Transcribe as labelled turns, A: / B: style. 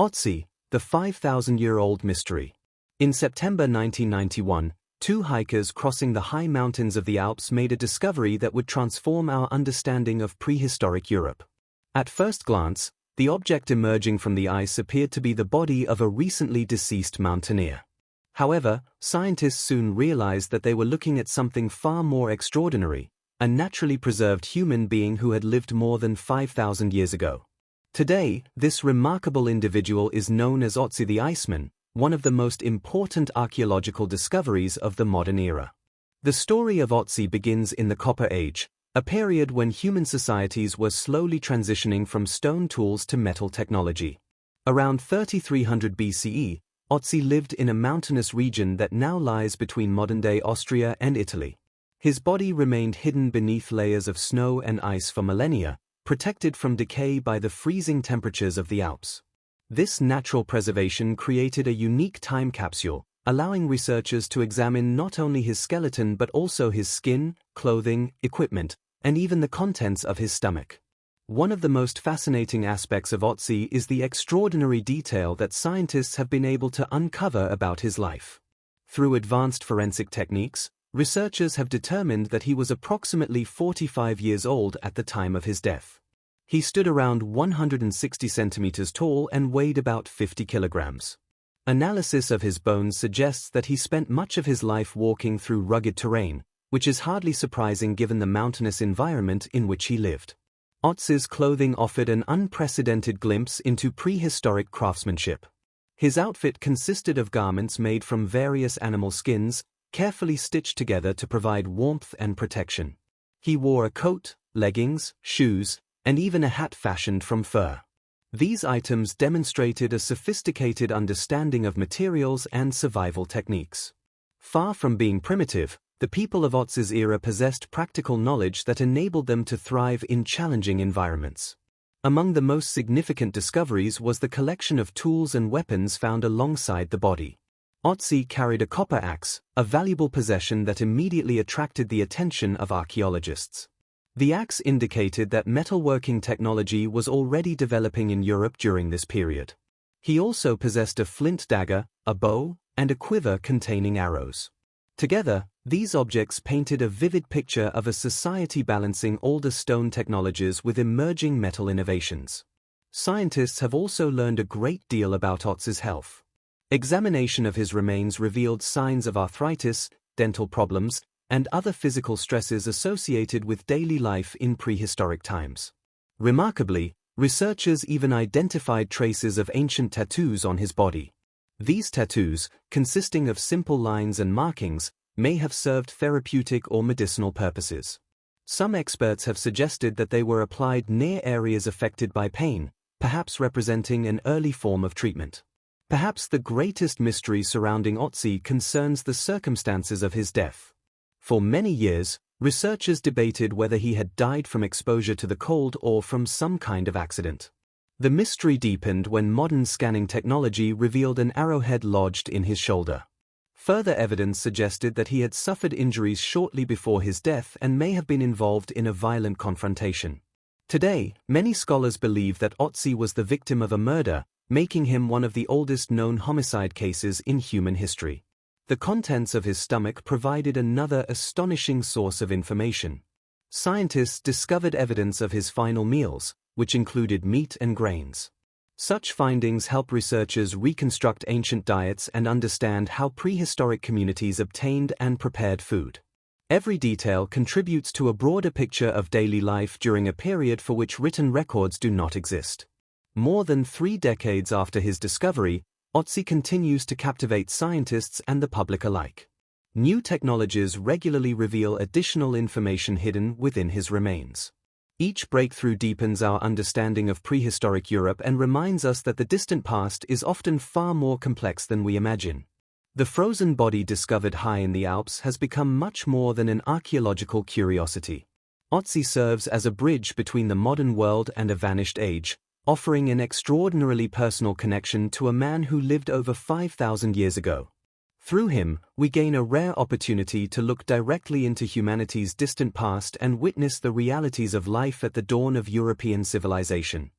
A: Otzi, the 5,000-year-old mystery. In September 1991, two hikers crossing the high mountains of the Alps made a discovery that would transform our understanding of prehistoric Europe. At first glance, the object emerging from the ice appeared to be the body of a recently deceased mountaineer. However, scientists soon realized that they were looking at something far more extraordinary, a naturally preserved human being who had lived more than 5,000 years ago. Today, this remarkable individual is known as Otzi the Iceman, one of the most important archaeological discoveries of the modern era. The story of Otzi begins in the Copper Age, a period when human societies were slowly transitioning from stone tools to metal technology. Around 3300 BCE, Otzi lived in a mountainous region that now lies between modern-day Austria and Italy. His body remained hidden beneath layers of snow and ice for millennia, protected from decay by the freezing temperatures of the Alps. This natural preservation created a unique time capsule, allowing researchers to examine not only his skeleton but also his skin, clothing, equipment, and even the contents of his stomach. One of the most fascinating aspects of Otzi is the extraordinary detail that scientists have been able to uncover about his life. Through advanced forensic techniques, researchers have determined that he was approximately 45 years old at the time of his death. He stood around 160 centimeters tall and weighed about 50 kilograms. Analysis of his bones suggests that he spent much of his life walking through rugged terrain, which is hardly surprising given the mountainous environment in which he lived. Otzi's clothing offered an unprecedented glimpse into prehistoric craftsmanship. His outfit consisted of garments made from various animal skins, carefully stitched together to provide warmth and protection. He wore a coat, leggings, shoes, and even a hat fashioned from fur. These items demonstrated a sophisticated understanding of materials and survival techniques. Far from being primitive, the people of Otzi's era possessed practical knowledge that enabled them to thrive in challenging environments. Among the most significant discoveries was the collection of tools and weapons found alongside the body. Otzi carried a copper axe, a valuable possession that immediately attracted the attention of archaeologists. The axe indicated that metalworking technology was already developing in Europe during this period. He also possessed a flint dagger, a bow, and a quiver containing arrows. Together, these objects painted a vivid picture of a society balancing older stone technologies with emerging metal innovations. Scientists have also learned a great deal about Otzi's health. Examination of his remains revealed signs of arthritis, dental problems, and other physical stresses associated with daily life in prehistoric times. Remarkably, researchers even identified traces of ancient tattoos on his body. These tattoos, consisting of simple lines and markings, may have served therapeutic or medicinal purposes. Some experts have suggested that they were applied near areas affected by pain, perhaps representing an early form of treatment. Perhaps the greatest mystery surrounding Otzi concerns the circumstances of his death. For many years, researchers debated whether he had died from exposure to the cold or from some kind of accident. The mystery deepened when modern scanning technology revealed an arrowhead lodged in his shoulder. Further evidence suggested that he had suffered injuries shortly before his death and may have been involved in a violent confrontation. Today, many scholars believe that Otzi was the victim of a murder, making him one of the oldest known homicide cases in human history. The contents of his stomach provided another astonishing source of information. Scientists discovered evidence of his final meals, which included meat and grains. Such findings help researchers reconstruct ancient diets and understand how prehistoric communities obtained and prepared food. Every detail contributes to a broader picture of daily life during a period for which written records do not exist. More than 3 decades after his discovery, Otzi continues to captivate scientists and the public alike. New technologies regularly reveal additional information hidden within his remains. Each breakthrough deepens our understanding of prehistoric Europe and reminds us that the distant past is often far more complex than we imagine. The frozen body discovered high in the Alps has become much more than an archaeological curiosity. Otzi serves as a bridge between the modern world and a vanished age, offering an extraordinarily personal connection to a man who lived over 5,000 years ago. Through him, we gain a rare opportunity to look directly into humanity's distant past and witness the realities of life at the dawn of European civilization.